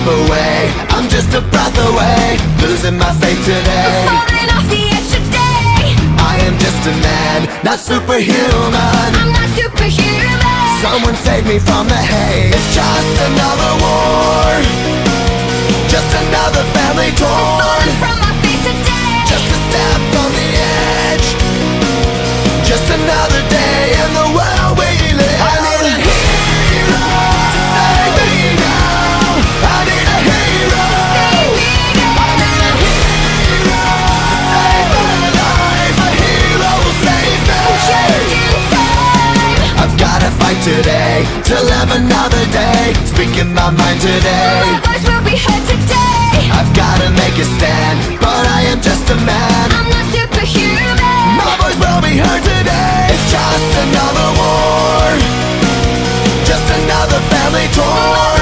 slip away. I'm just a breath away, losing my faith today. Falling off the edge today. I am just a man, not superhuman. I'm not superhuman. Someone save me from the haze. It's just another war, just another family torn. Falling from my feet today. Just a step on the edge, just another day in the world we live. I need a hero to save me now. I need a hero. Save me now. I need a hero to save my life. A hero will save me. Just in time. I've gotta fight today to live another day. Speaking my mind today. My voice will be heard today. I've gotta make a stand, but I am just a man. I'm not superhuman. My voice will be heard today. It's just another war, just another family torn.